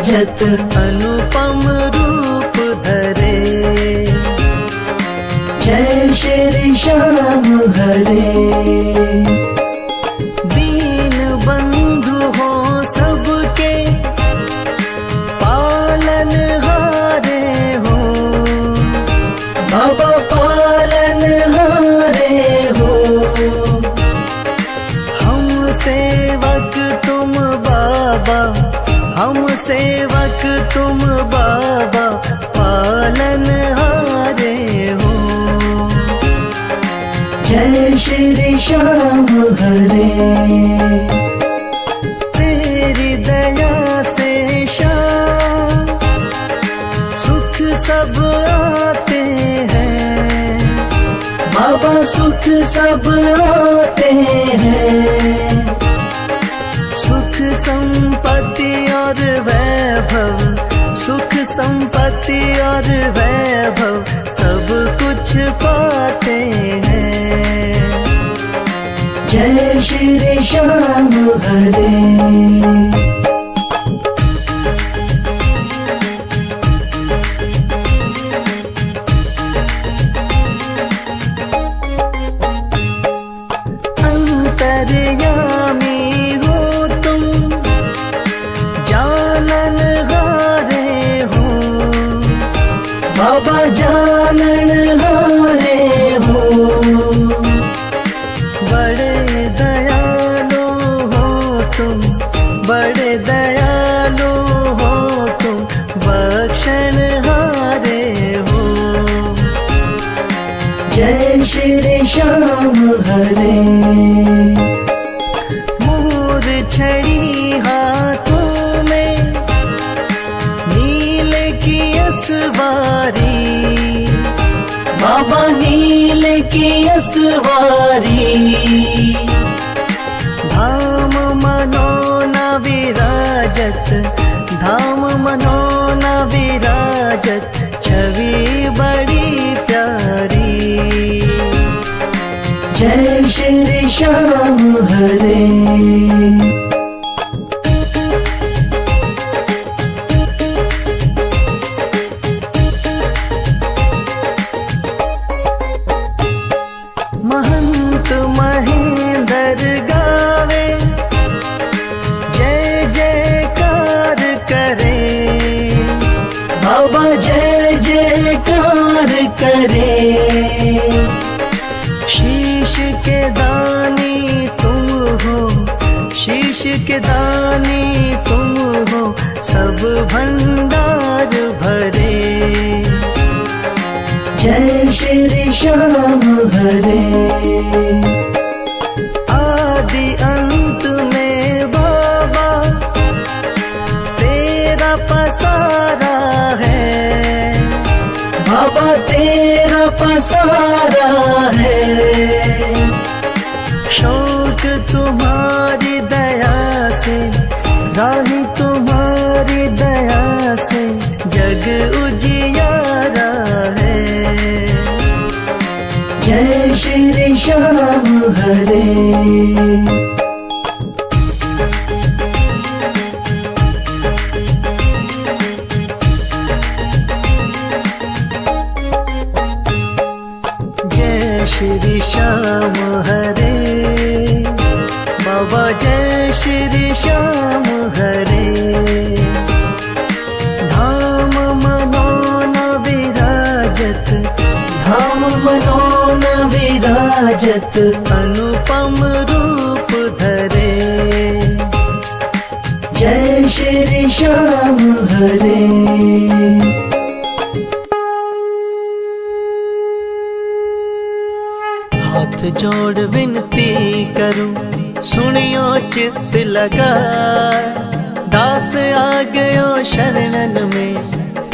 विराजत अनुपम रूप धरे। जय श्री श्याम हरे। दीन बंधु हो सबके पालन हारे हो, बाबा पालन हारे हो। हम सेवक तुम बाबा, हम सेवक तुम बाबा पालन हारे हो। जय श्री श्याम हरे। तेरी दया से श्याम सुख सब आते हैं, बाबा सुख सब आते हैं। सुख संपत्ति और वैभव, सुख संपत्ति और वैभव सब कुछ पाते हैं। जय श्री श्याम हरे। अंतर्यामी हो तुम, जानन हारे हो, बाबा जानन हारे हो। बड़े दयालु हो तुम, बड़े दयालु हो तुम, बख्शन हारे हो। जय श्री श्याम हरे। मोर छड़ी हाथों में, नीले की असवारी, बाबा नीले की असवारी। धाम मनोना विराजत, धाम मनोना विराजत, छवि बड़ी प्यारी। जय श्री श्याम हरे। महंत महेंद्र गावे, जय जयकार करे, बाबा जय जयकार करे। शीश के दानी तुम हो, शीश के दानी तुम हो, सब भंडार भरे। जय श्री श्याम हरे। आदि अंत में बाबा तेरा पसारा है, बाबा तेरा पसारा है। शौक तुम्हारी दया से, राही तुम्हारी दया से जग उजियारा है। जय श्री श्याम हरे। जय श्री श्याम हरे, बाबा जय श्री श्याम हरे। धाम मनोना विराजत, धाम मनोना विराजत, अनुपम रूप धरे। जय श्री श्याम हरे। हाथ जोड़ विनती करूं, सुनियो चित्त लगा, दास आ गयो शरणन में,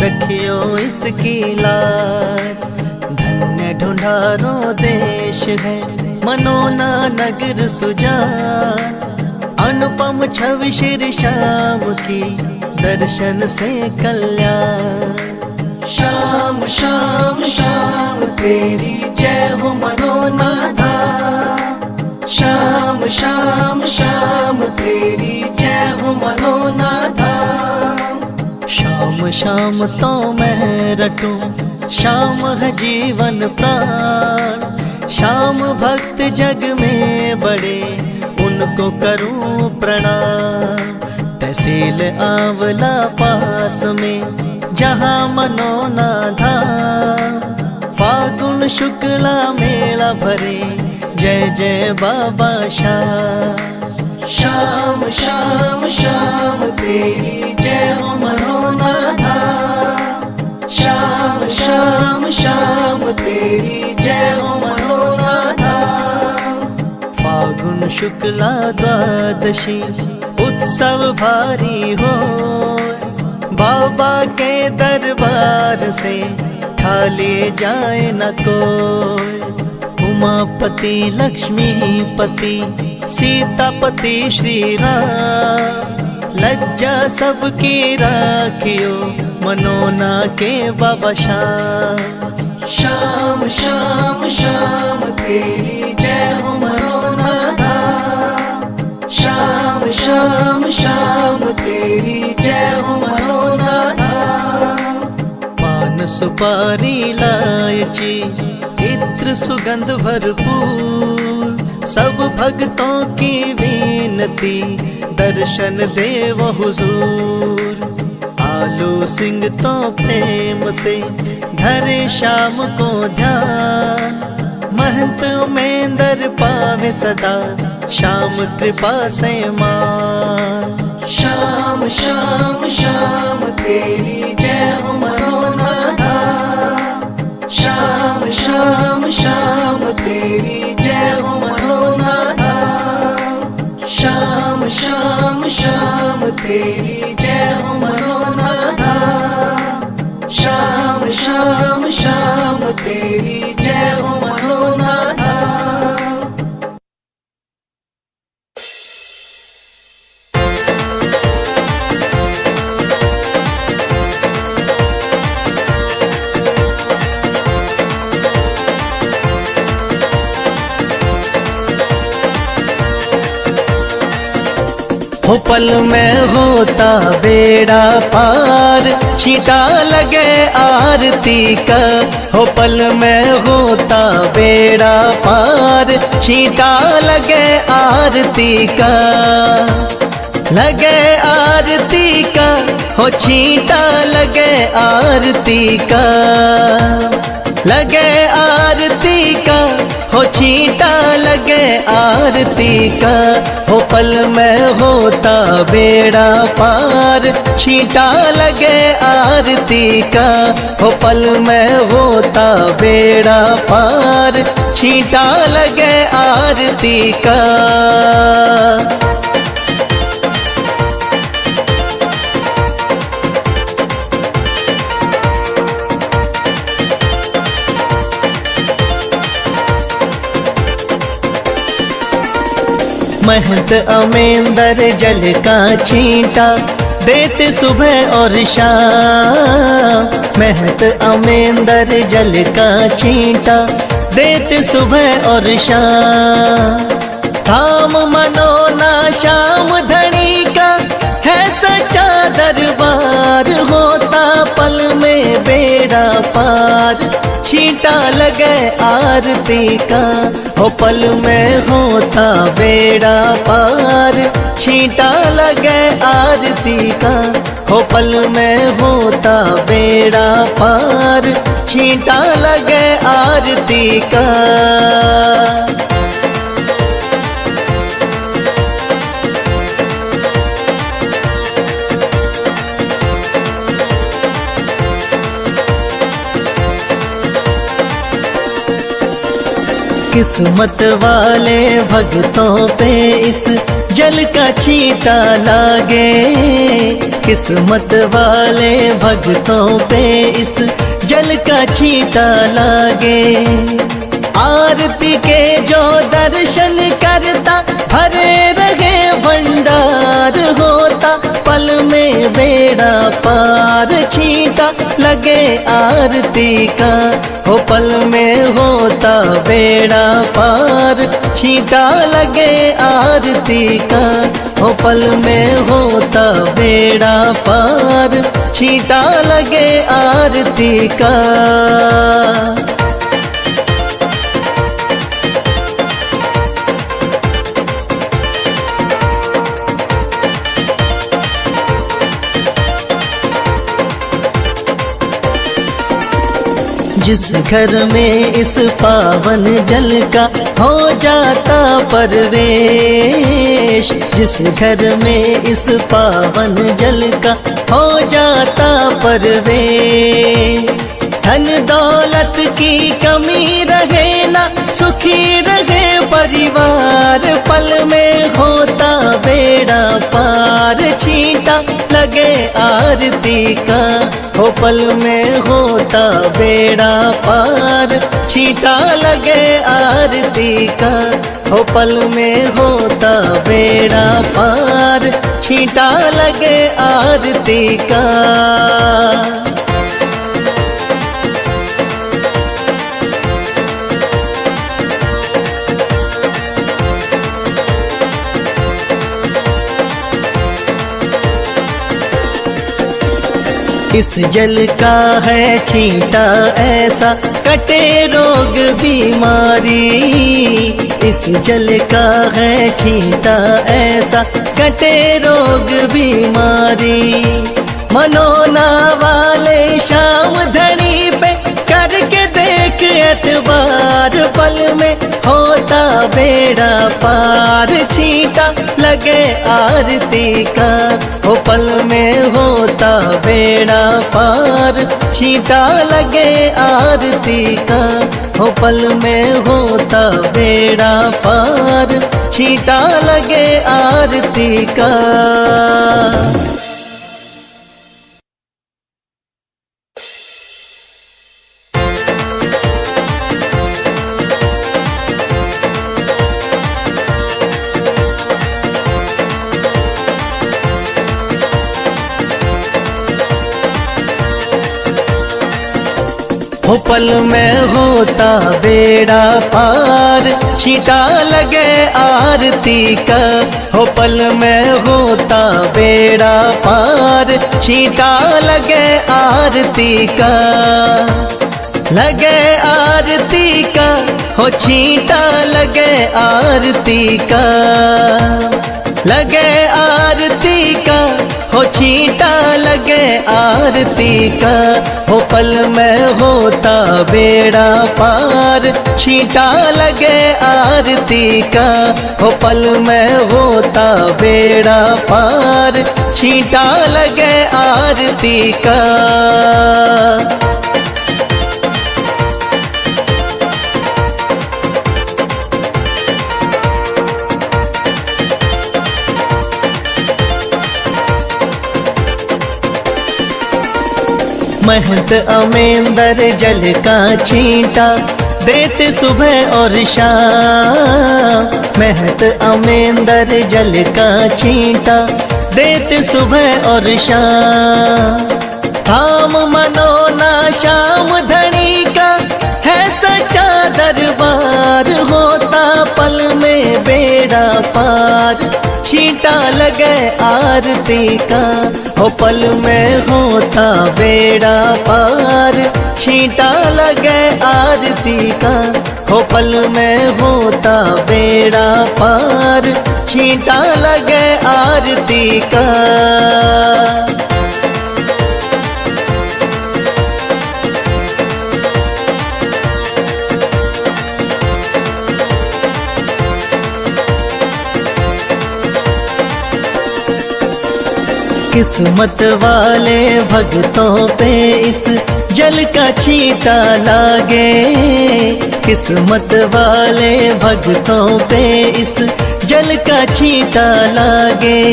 रखियो इसकी लाज। धन्य ढूंढारो देश है, मनोना नगर सुजान, अनुपम छवि श्री श्याम की, दर्शन से कल्याण। श्याम श्याम श्याम तेरी जय हो मनोनाथा, श्याम श्याम श्याम तेरी जय हो मनोनाथा। शाम शाम तो मैं रटूं, शाम है जीवन प्राण। शाम भक्त जग में बड़े, उनको करूं प्रणाम। तहसील आंवला पास में, जहाँ मनोना धाम। फागुन शुक्ला मेला भरे, जय जय बाबा श्याम। शाम शाम शाम तेरी जय हो मनोना धाम। शाम शाम शाम तेरी जय हो मनोना धाम। फागुन शुक्ला द्वादशी उत्सव भारी हो, बाबा के दरबार से खाली जाए न कोई। उमापति लक्ष्मीपति सीतापति श्री राम, लज्जा सबकी राखियो मनोना के बाबा श्याम। शाम शाम शाम तेरी जय हो मनोना धाम। शाम शाम शाम तेरी जय हो मनोना धाम। पान सुपारी इलायची इत्र सुगंध भरपूर, सब भक्तों की विनती दर्शन देव हुजूर। आलू सिंह तो प्रेम से धरे शाम को ध्यान, महंत उमेंदर पावे सदा श्याम कृपा से मान। शाम शाम शाम तेरी जय हो मनोना धाम। शाम शाम शाम तेरी जय हो मनोना धाम। शाम शाम शाम तेरी जय हो मनोना धाम। शाम शाम शाम तेरी जय हो मनोना धाम। हो पल में होता बेड़ा पार, छींटा लगे आरती का। हो पल में होता बेड़ा पार, छींटा लगे आरती का। लगे आरती का, हो छींटा लगे आरती का। लगे आरती का, हो छींटा लगे आरती का। हो पल में होता बेड़ा पार, छींटा लगे आरती का। हो पल में होता बेड़ा पार, छींटा लगे आरती का। महंत अमेंदर जल का छींटा देते सुबह और शाम। महंत अमेंदर जल का छींटा देते सुबह और शाम। धाम मनोना श्याम धनी का है सच्चा दरबार, होता पल में बेड़ा पार, छींटा लगे आरती का। हो पल में होता बेड़ा पार, छींटा लगे आरती का। हो पल में होता बेड़ा पार, छींटा लगे आरती का। किस्मत वाले भक्तों पे इस जल का छींटा लागे। किस्मत वाले भक्तों पे इस जल का छींटा लागे। आरती के जो दर्शन करता भरे रहे भंडार, होता पल में बेड़ा पार, छींटा लगे आरती का, हो पल में होता बेड़ा पार। छींटा लगे आरती का, हो पल में होता बेड़ा पार। छींटा लगे आरती का। जिस घर में इस पावन जल का हो जाता परवेश, जिस घर में इस पावन जल का हो जाता परवेश। धन दौलत की कमी रहे ना, सुखी रहे परिवार। पल में होता बेड़ा पार। छींटा लगे आरती का, हो पल में होता बेड़ा पार। छींटा लगे आरती का, हो पल में होता बेड़ा पार। छींटा लगे आरती का। इस जल का है छींटा ऐसा, कटे रोग बीमारी। इस जल का है छींटा ऐसा, कटे रोग बीमारी। मनोना वाले शाम धनी पे करके देख एतबार। पल में होता बेड़ा पार। छींटा लगे आरती का, हो पल में होता बेड़ा पार। छींटा लगे आरती का, हो पल में होता बेड़ा पार। छींटा लगे आरती का। हो पल में होता बेड़ा पार। छींटा लगे आरती का, हो पल में होता बेड़ा पार। छींटा लगे आरती का। लगे आरती का, हो छींटा लगे आरती का। लगे आरती का, हो छींटा लगे आरती का। हो पल में होता बेड़ा पार। छींटा लगे आरती का, हो पल में होता बेड़ा पार। छींटा लगे आरती का। महंत अमेंदर जल का छींटा देते सुबह और शाम। महंत अमेंदर जल का छींटा देते सुबह और शाम। थाम मनोना शाम धनी का है सच्चा दरबार। होता पल में बेड़ा पार। छींटा लगे आरती का, हो पल में होता बेड़ा पार। छींटा लगे आरती का, हो पल में होता बेड़ा पार। छींटा लगे आरती का। किस्मत वाले भक्तों पे इस जल का छींटा लागे। किस्मत वाले भक्तों पे इस जल का छींटा लागे।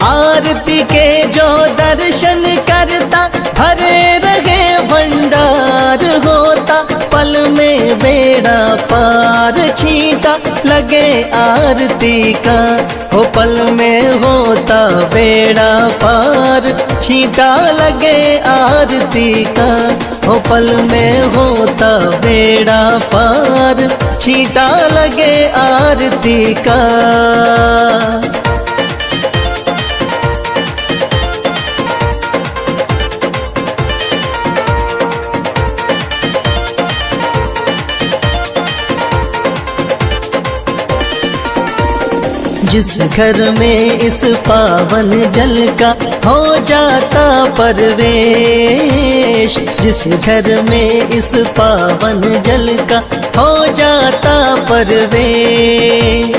आरती के जो दर्शन करता भरे रहे भंडार। होता पल में बेड़ा पार, छींटा लगे आरती का, हो पल में होता बेड़ा पार, छींटा लगे आरती का, हो पल में होता बेड़ा पार, छींटा लगे आरती का। जिस घर में इस पावन जल का हो जाता परवेश, जिस घर में इस पावन जल का हो जाता परवेश,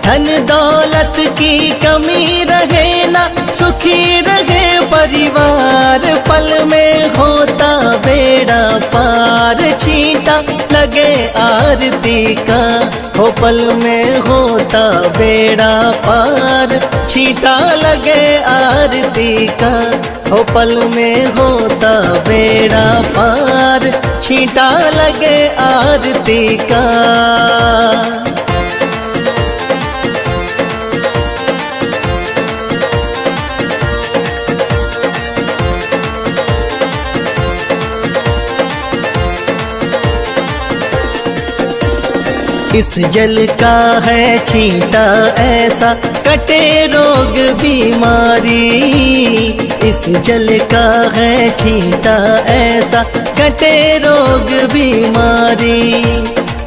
धन दौलत की कमी रहे ना, सुखी रहे परिवार, पल में होता बेड़ा पार, छींटा लगे आरती का, हो पल में होता बेड़ा पार, छींटा लगे आरती का, हो पल में होता बेड़ा पार, छींटा लगे आरती का। इस जल का है छींटा ऐसा, कटे रोग बीमारी, इस जल का है छींटा ऐसा, कटे रोग बीमारी,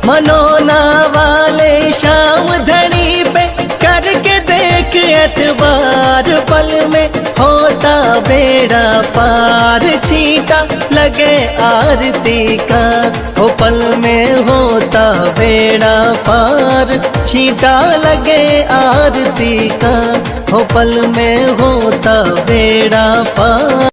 मनोना वाले शाम धनी पे करके देख एतबार, पल में होता बेड़ा पार, छींटा लगे आरती का, हो पल में होता बेड़ा पार, छींटा लगे आरती का, हो पल में होता बेड़ा पार।